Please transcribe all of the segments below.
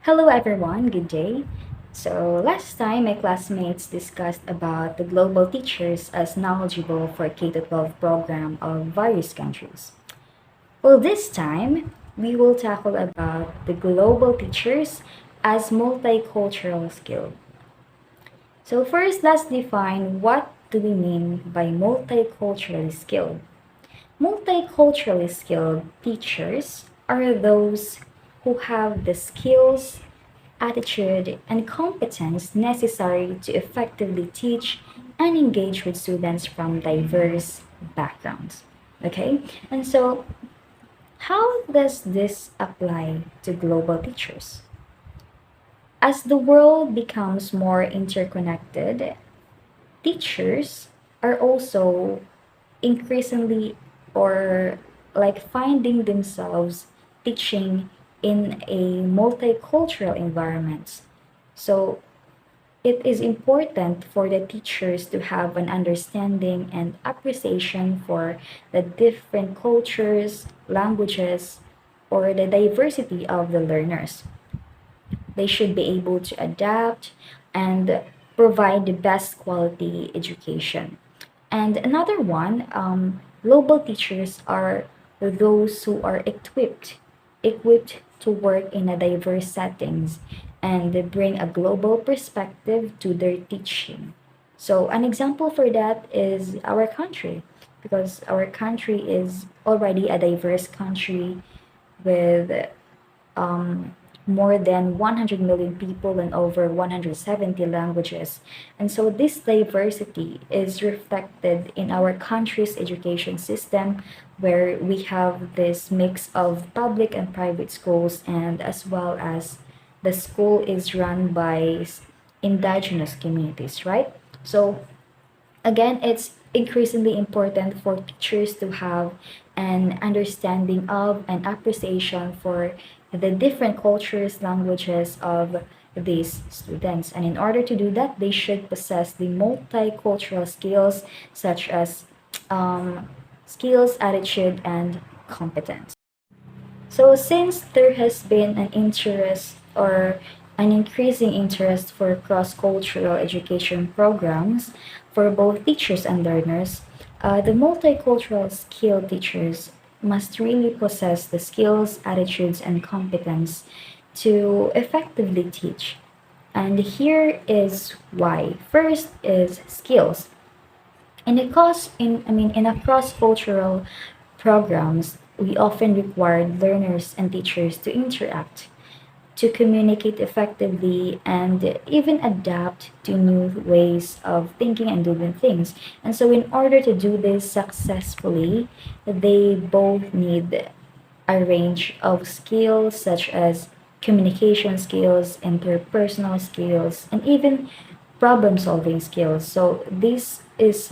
Hello everyone, good day. So last time my classmates discussed about the global teachers as knowledgeable for K-12 program of various countries. Well, this time we will tackle about the global teachers as multicultural skill. So first, let's define what do we mean by multiculturally skilled. Multiculturally skilled teachers are those who have the skills, attitude, and competence necessary to effectively teach and engage with students from diverse backgrounds. Okay? And so, how does this apply to global teachers? As the world becomes more interconnected, teachers are also increasingly or like finding themselves teaching in a multicultural environment. So it is important for the teachers to have an understanding and appreciation for the different cultures, languages, or the diversity of the learners. They should be able to adapt and provide the best quality education. And another one, global teachers are those who are equipped to work in a diverse settings and they bring a global perspective to their teaching. So an example for that is our country, because our country is already a diverse country with um, more than 100 million people and over 170 languages. And so this diversity is reflected in our country's education system, where we have this mix of public and private schools, and as well as the school is run by indigenous communities, right? So again, it's increasingly important for teachers to have an understanding of and appreciation for the different cultures, languages of these students. And in order to do that, they should possess the multicultural skills such as skills, attitude, and competence. So, since there has been an interest or an increasing interest for cross cultural education programs for both teachers and learners, the multicultural skill teachers must really possess the skills, attitudes, and competence to effectively teach. And here is why. First is skills. In a cross-cultural programs, we often require learners and teachers to interact, to communicate effectively, and even adapt to new ways of thinking and doing things. And so, in order to do this successfully, they both need a range of skills such as communication skills, interpersonal skills, and even problem solving skills. These skills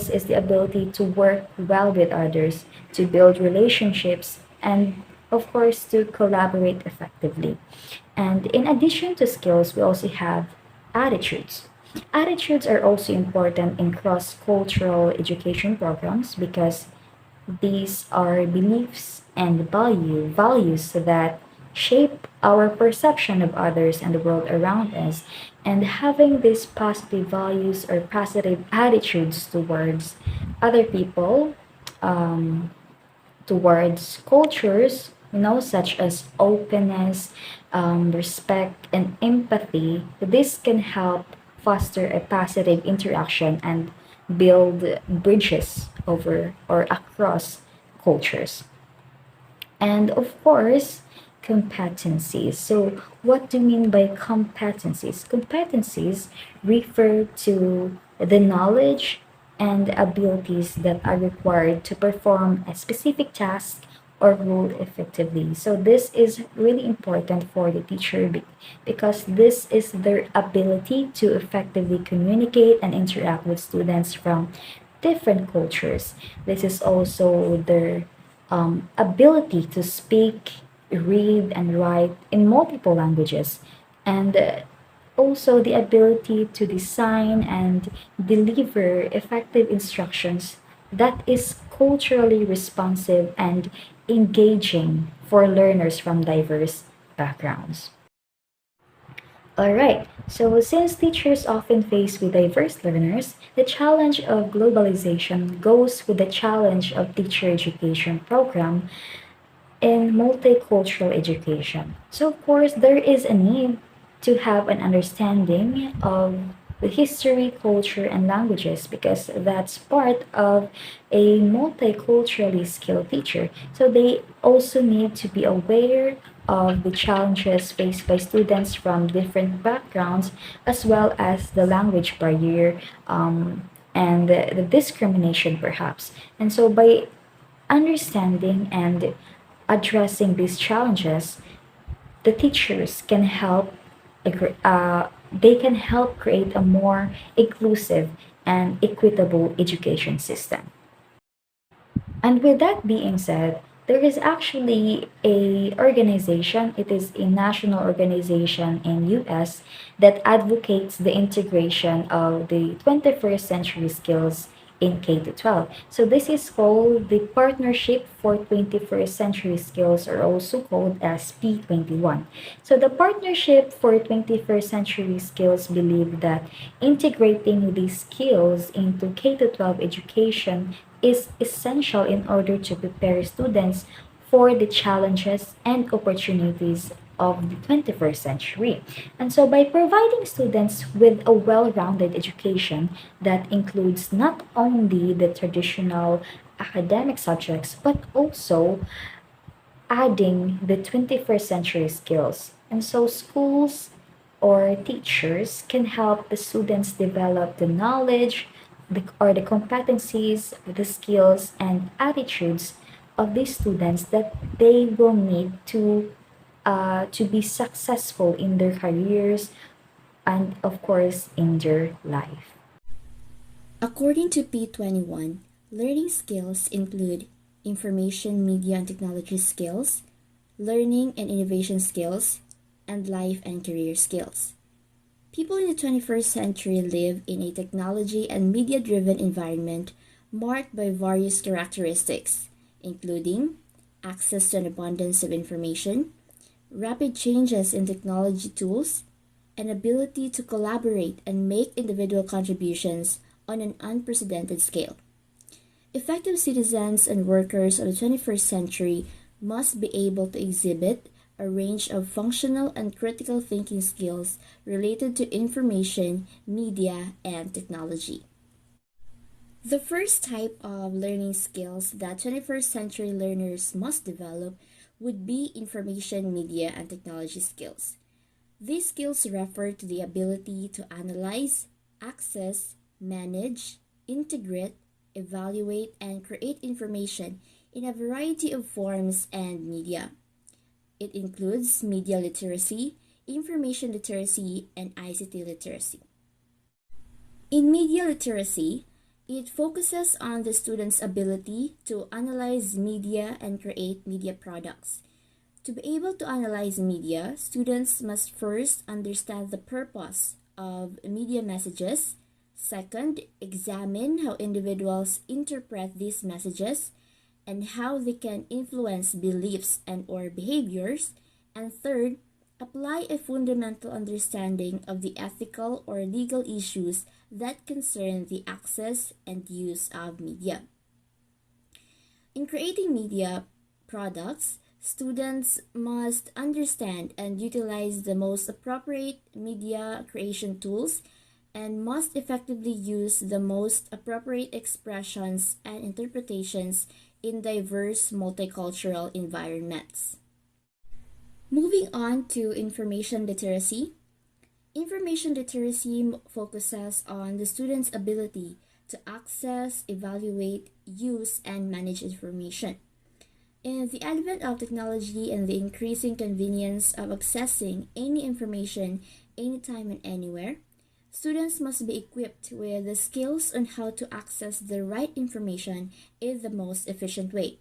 is the ability to work well with others, to build relationships, and of course to collaborate effectively. And in addition to skills, we also have attitudes. Attitudes are also important in cross cultural education programs because these are beliefs and values that shape our perception of others and the world around us. And having these positive values or positive attitudes towards other people, um, towards cultures, such as openness, respect, and empathy, this can help foster a positive interaction and build bridges over or across cultures. And of course, competencies. So, what do you mean by competencies? Competencies refer to the knowledge and abilities that are required to perform a specific task or role effectively. So, this is really important for the teacher because this is their ability to effectively communicate and interact with students from different cultures. This is also their ability to speak, read, and write in multiple languages, and also the ability to design and deliver effective instructions that is culturally responsive and engaging for learners from diverse backgrounds. All right, so since teachers often face with diverse learners, the challenge of globalization goes with the challenge of teacher education program in multicultural education. So, of course, there is a need to have an understanding of the history, culture, and languages because that's part of a multiculturally skilled teacher. So, they also need to be aware of the challenges faced by students from different backgrounds as well as the language barrier and the discrimination, perhaps. And so, by understanding and addressing these challenges, the teachers can help they can help create a more inclusive and equitable education system. And with that being said, there is actually a organization, it is a national organization in US that advocates the integration of the 21st century skills in K to 12. So this is called the Partnership for 21st Century Skills, or also called as P21. So the Partnership for 21st Century Skills believe that integrating these skills into K to 12 education is essential in order to prepare students for the challenges and opportunities of the 21st century. And so, by providing students with a well rounded education that includes not only the traditional academic subjects but also adding the 21st century skills. And so, schools or teachers can help the students develop the knowledge or the competencies, the skills, and attitudes of these students that they will need to be successful in their careers and, of course, in their life. According to P21, learning skills include information, media, and technology skills, learning and innovation skills, and life and career skills. People in the 21st century live in a technology and media driven environment marked by various characteristics, including access to an abundance of information, rapid changes in technology tools, and ability to collaborate and make individual contributions on an unprecedented scale. Effective citizens and workers of the 21st century must be able to exhibit a range of functional and critical thinking skills related to information, media, and technology. The first type of learning skills that 21st century learners must develop would be information, media, and technology skills. These skills refer to the ability to analyze, access, manage, integrate, evaluate, and create information in a variety of forms and media. It includes media literacy, information literacy, and ICT literacy. In media literacy, it focuses on the student's ability to analyze media and create media products. To be able to analyze media, students must first understand the purpose of media messages. Second, examine how individuals interpret these messages and how they can influence beliefs and or behaviors. And third, apply a fundamental understanding of the ethical or legal issues that concern the access and use of media. In creating media products, students must understand and utilize the most appropriate media creation tools and must effectively use the most appropriate expressions and interpretations in diverse multicultural environments. Moving on to information literacy. Information literacy focuses on the student's ability to access, evaluate, use, and manage information. In the advent of technology and the increasing convenience of accessing any information anytime and anywhere, students must be equipped with the skills on how to access the right information in the most efficient way.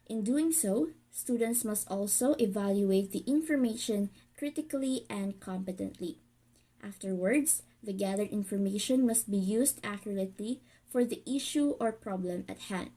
In doing so, students must also evaluate the information critically and competently. Afterwards, the gathered information must be used accurately for the issue or problem at hand.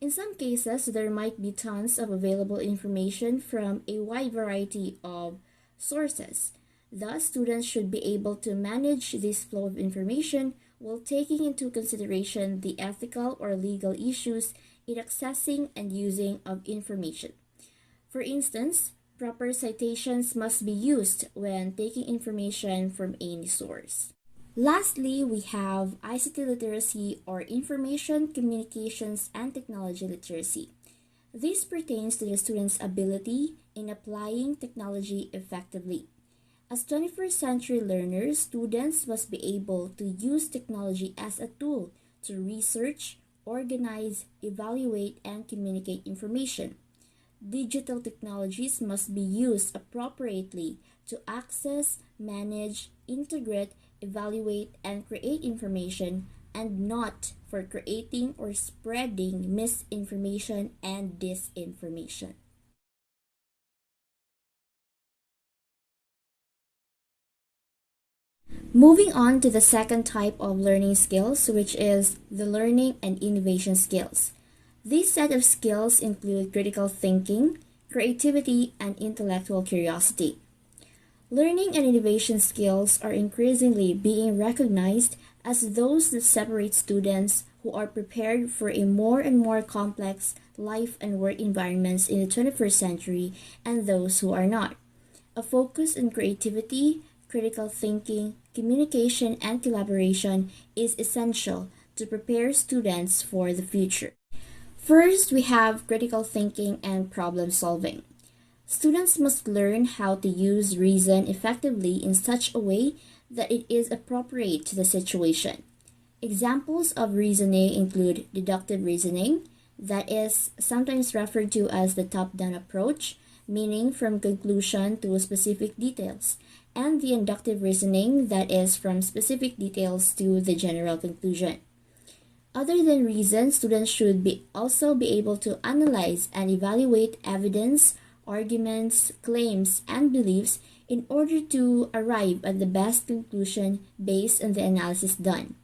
In some cases, there might be tons of available information from a wide variety of sources. Thus, students should be able to manage this flow of information while taking into consideration the ethical or legal issues in accessing and using of information. For instance, proper citations must be used when taking information from any source. Lastly, we have ICT literacy or information, communications, and technology literacy. This pertains to the student's ability in applying technology effectively. As 21st century learners, students must be able to use technology as a tool to research, organize, evaluate, and communicate information. Digital technologies must be used appropriately to access, manage, integrate, evaluate, and create information, and not for creating or spreading misinformation and disinformation. Moving on to the second type of learning skills, which is the learning and innovation skills. This set of skills include critical thinking, creativity, and intellectual curiosity. Learning and innovation skills are increasingly being recognized as those that separate students who are prepared for a more and more complex life and work environments in the 21st century and those who are not. A focus on creativity, critical thinking, communication, and collaboration is essential to prepare students for the future. First, we have critical thinking and problem solving. Students must learn how to use reason effectively in such a way that it is appropriate to the situation. Examples of reasoning include deductive reasoning, that is sometimes referred to as the top-down approach, meaning from conclusion to specific details, and the inductive reasoning, that is from specific details to the general conclusion. Other than reason, students should also be able to analyze and evaluate evidence, arguments, claims, and beliefs in order to arrive at the best conclusion based on the analysis done.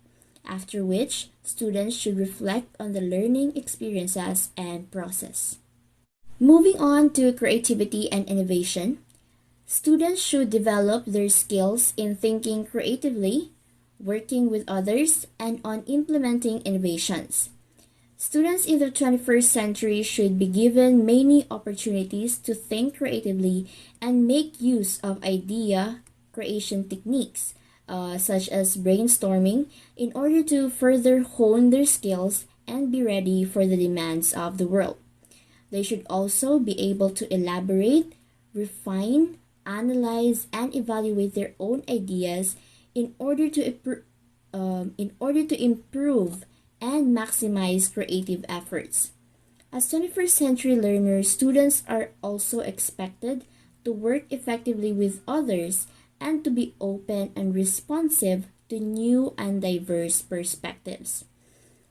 After which, students should reflect on the learning experiences and process. Moving on to creativity and innovation, students should develop their skills in thinking creatively, working with others, and on implementing innovations. Students in the 21st century should be given many opportunities to think creatively and make use of idea creation techniques, such as brainstorming, in order to further hone their skills and be ready for the demands of the world. They should also be able to elaborate, refine, analyze, and evaluate their own ideas in order to improve and maximize creative efforts. As 21st century learners, students are also expected to work effectively with others and to be open and responsive to new and diverse perspectives.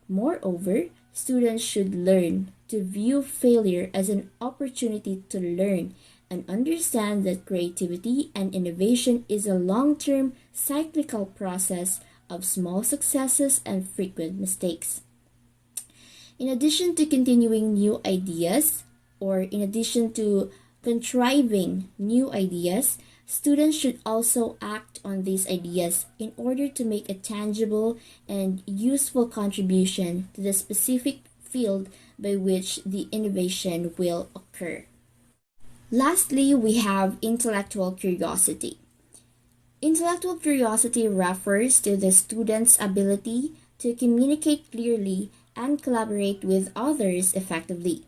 Moreover, students should learn to view failure as an opportunity to learn and understand that creativity and innovation is a long-term cyclical process of small successes and frequent mistakes. In addition to continuing new ideas, or in addition to contriving new ideas, students should also act on these ideas in order to make a tangible and useful contribution to the specific field by which the innovation will occur. Lastly, we have intellectual curiosity. Intellectual curiosity refers to the student's ability to communicate clearly and collaborate with others effectively.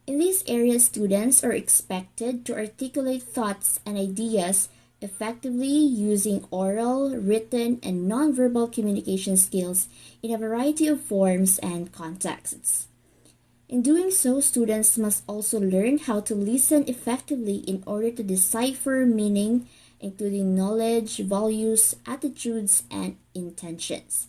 In this area, students are expected to articulate thoughts and ideas effectively using oral, written, and nonverbal communication skills in a variety of forms and contexts. In doing so, students must also learn how to listen effectively in order to decipher meaning, including knowledge, values, attitudes, and intentions.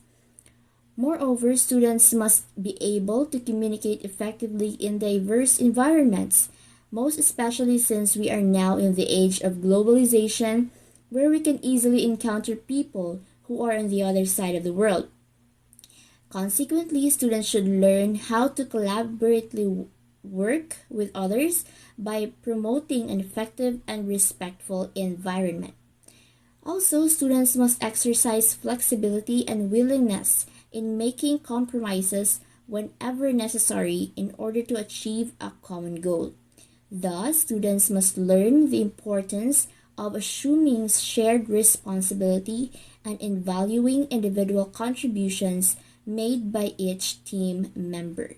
Moreover, students must be able to communicate effectively in diverse environments, most especially since we are now in the age of globalization, where we can easily encounter people who are on the other side of the world. Consequently, students should learn how to collaboratively work with others by promoting an effective and respectful environment. Also, students must exercise flexibility and willingness in making compromises whenever necessary in order to achieve a common goal. Thus, students must learn the importance of assuming shared responsibility and in valuing individual contributions made by each team member.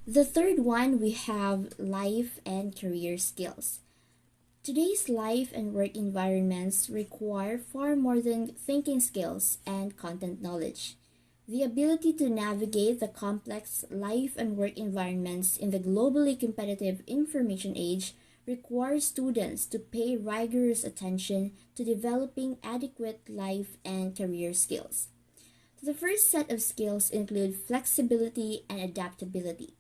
The third one, we have life and career skills. Today's life and work environments require far more than thinking skills and content knowledge. The ability to navigate the complex life and work environments in the globally competitive information age requires students to pay rigorous attention to developing adequate life and career skills. The first set of skills include flexibility and adaptability.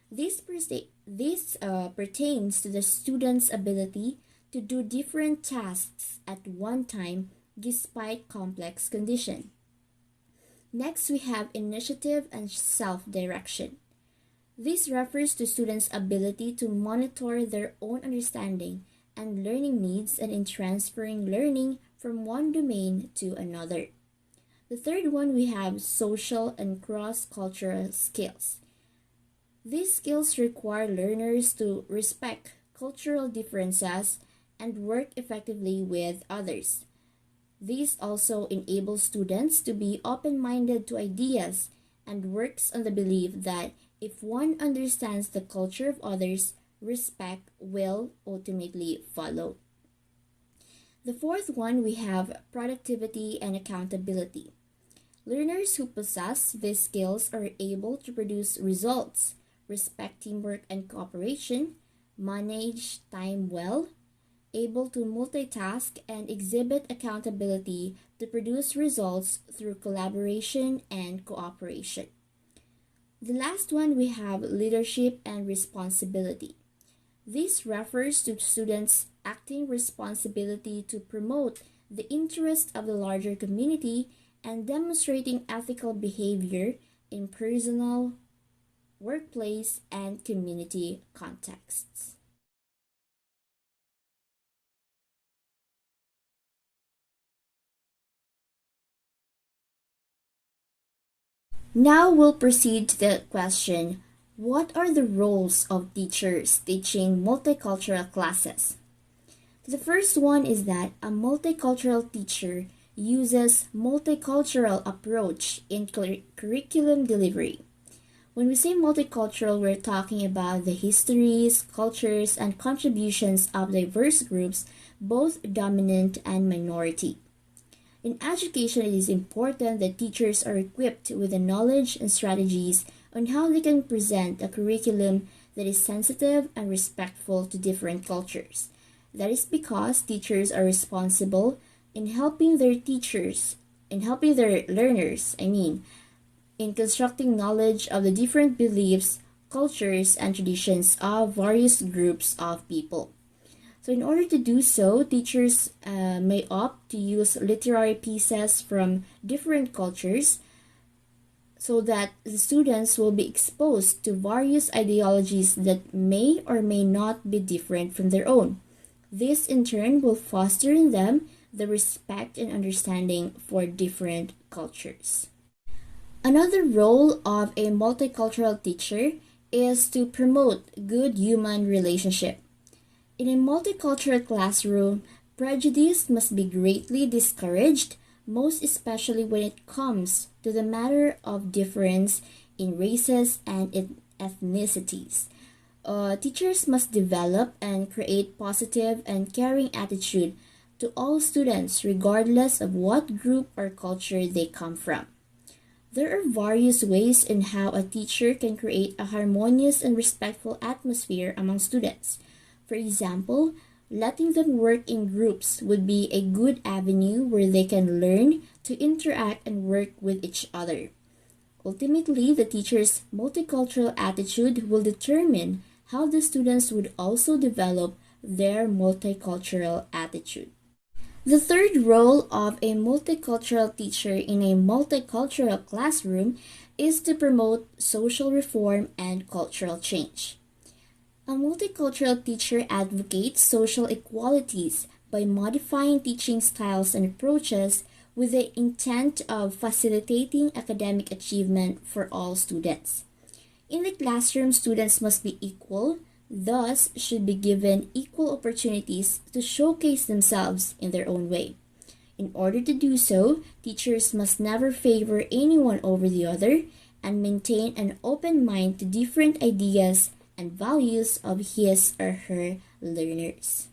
This pertains to the student's ability to do different tasks at one time despite complex conditions. Next, we have initiative and self-direction. This refers to students' ability to monitor their own understanding and learning needs and in transferring learning from one domain to another. The third one, we have social and cross-cultural skills. These skills require learners to respect cultural differences and work effectively with others. These also enable students to be open-minded to ideas and works on the belief that if one understands the culture of others, respect will ultimately follow. The fourth one, we have productivity and accountability. Learners who possess these skills are able to produce results, respect teamwork and cooperation, manage time well, able to multitask, and exhibit accountability to produce results through collaboration and cooperation. The last one, we have leadership and responsibility. This refers to students acting responsibility to promote the interest of the larger community and demonstrating ethical behavior in personal, workplace, and community contexts. Now we'll proceed to the question, what are the roles of teachers teaching multicultural classes? The first one is that a multicultural teacher uses multicultural approach in curriculum delivery. When we say multicultural, we're talking about the histories, cultures, and contributions of diverse groups, both dominant and minority. In education, it is important that teachers are equipped with the knowledge and strategies on how they can present a curriculum that is sensitive and respectful to different cultures. That is because teachers are responsible in helping their learners, in constructing knowledge of the different beliefs, cultures, and traditions of various groups of people. So, in order to do so, teachers may opt to use literary pieces from different cultures so that the students will be exposed to various ideologies that may or may not be different from their own. This, in turn, will foster in them the respect and understanding for different cultures. Another role of a multicultural teacher is to promote good human relationship. In a multicultural classroom, prejudice must be greatly discouraged, most especially when it comes to the matter of difference in races and in ethnicities. Teachers must develop and create positive and caring attitude to all students regardless of what group or culture they come from. There are various ways in how a teacher can create a harmonious and respectful atmosphere among students. For example, letting them work in groups would be a good avenue where they can learn to interact and work with each other. Ultimately, the teacher's multicultural attitude will determine how the students would also develop their multicultural attitude. The third role of a multicultural teacher in a multicultural classroom is to promote social reform and cultural change. A multicultural teacher advocates social equalities by modifying teaching styles and approaches with the intent of facilitating academic achievement for all students. In the classroom, students must be equal, thus should be given equal opportunities to showcase themselves in their own way. In order to do so, teachers must never favor anyone over the other and maintain an open mind to different ideas and values of his or her learners.